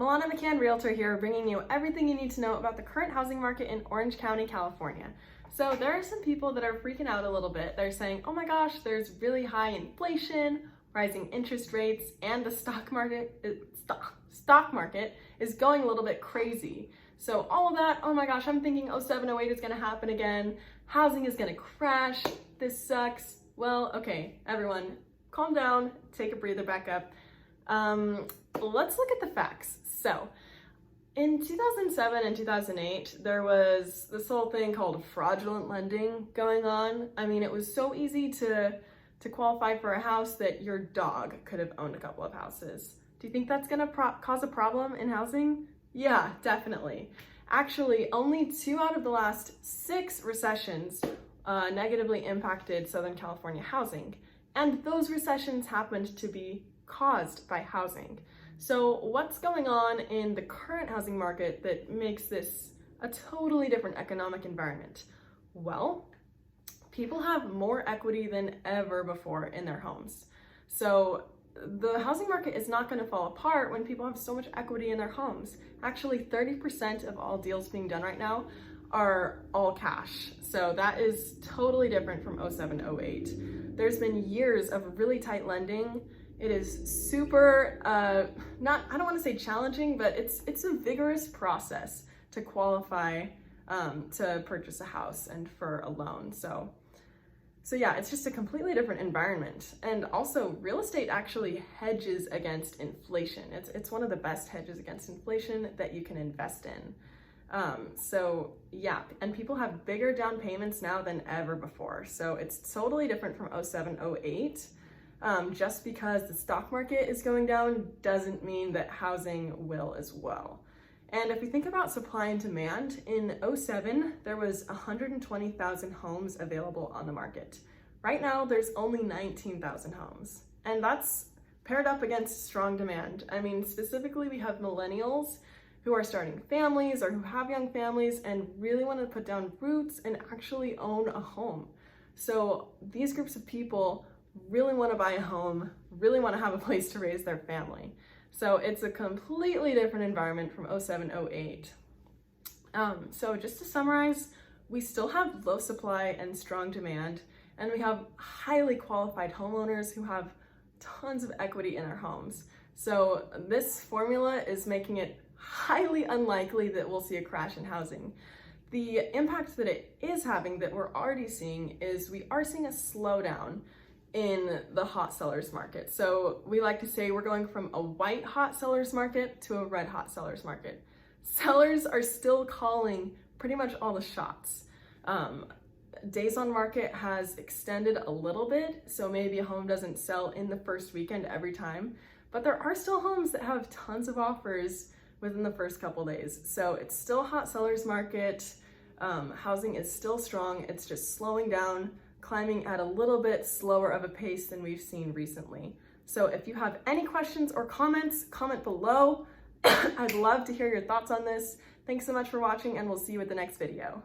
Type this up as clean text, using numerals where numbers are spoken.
Milana McCann, Realtor here, bringing you everything you need to know about the current housing market in Orange County, California. So there are some people that are freaking out a little bit. They're saying, oh my gosh, there's really high inflation, rising interest rates, and the stock market is going a little bit crazy. So all of that, oh my gosh, I'm thinking 07, 08 is gonna happen again. Housing is gonna crash. This sucks. Well, okay, everyone, calm down, take a breather, back up. Let's look at the facts. So in 2007 and 2008, there was this whole thing called fraudulent lending going on. I mean, it was so easy to qualify for a house that your dog could have owned a couple of houses. Do you think that's gonna cause a problem in housing? Yeah, definitely. Actually, only 2 out of the last 6 recessions negatively impacted Southern California housing. And those recessions happened to be caused by housing. So what's going on in the current housing market that makes this a totally different economic environment? Well, people have more equity than ever before in their homes. So the housing market is not going to fall apart when people have so much equity in their homes. Actually, 30% of all deals being done right now are all cash. So that is totally different from 07, 08. There's been years of really tight lending. It is super, I don't want to say challenging, but it's a vigorous process to qualify to purchase a house and for a loan. So yeah, it's just a completely different environment. And also, real estate actually hedges against inflation. It's one of the best hedges against inflation that you can invest in. So yeah, and people have bigger down payments now than ever before. So it's totally different from 07, 08. Just because the stock market is going down doesn't mean that housing will as well. And if we think about supply and demand, in 07, there was 120,000 homes available on the market. Right now, there's only 19,000 homes. And that's paired up against strong demand. I mean, specifically, we have millennials who are starting families or who have young families and really want to put down roots and actually own a home. So these groups of people really want to buy a home, really want to have a place to raise their family. So it's a completely different environment from 07, 08. So just to summarize, we still have low supply and strong demand, and we have highly qualified homeowners who have tons of equity in their homes. So this formula is making it highly unlikely that we'll see a crash in housing. The impact that it is having, that we're already seeing, is we are seeing a slowdown in the hot sellers market. So we like to say we're going from a white hot sellers market to a red hot sellers market. Sellers are still calling pretty much all the shots. Days on market has extended a little bit, so maybe a home doesn't sell in the first weekend every time, but there are still homes that have tons of offers within the first couple days. So it's still a hot sellers market. Housing is still strong. It's just slowing down, climbing at a little bit slower of a pace than we've seen recently. So if you have any questions or comments, comment below. I'd love to hear your thoughts on this. Thanks so much for watching, and we'll see you at the next video.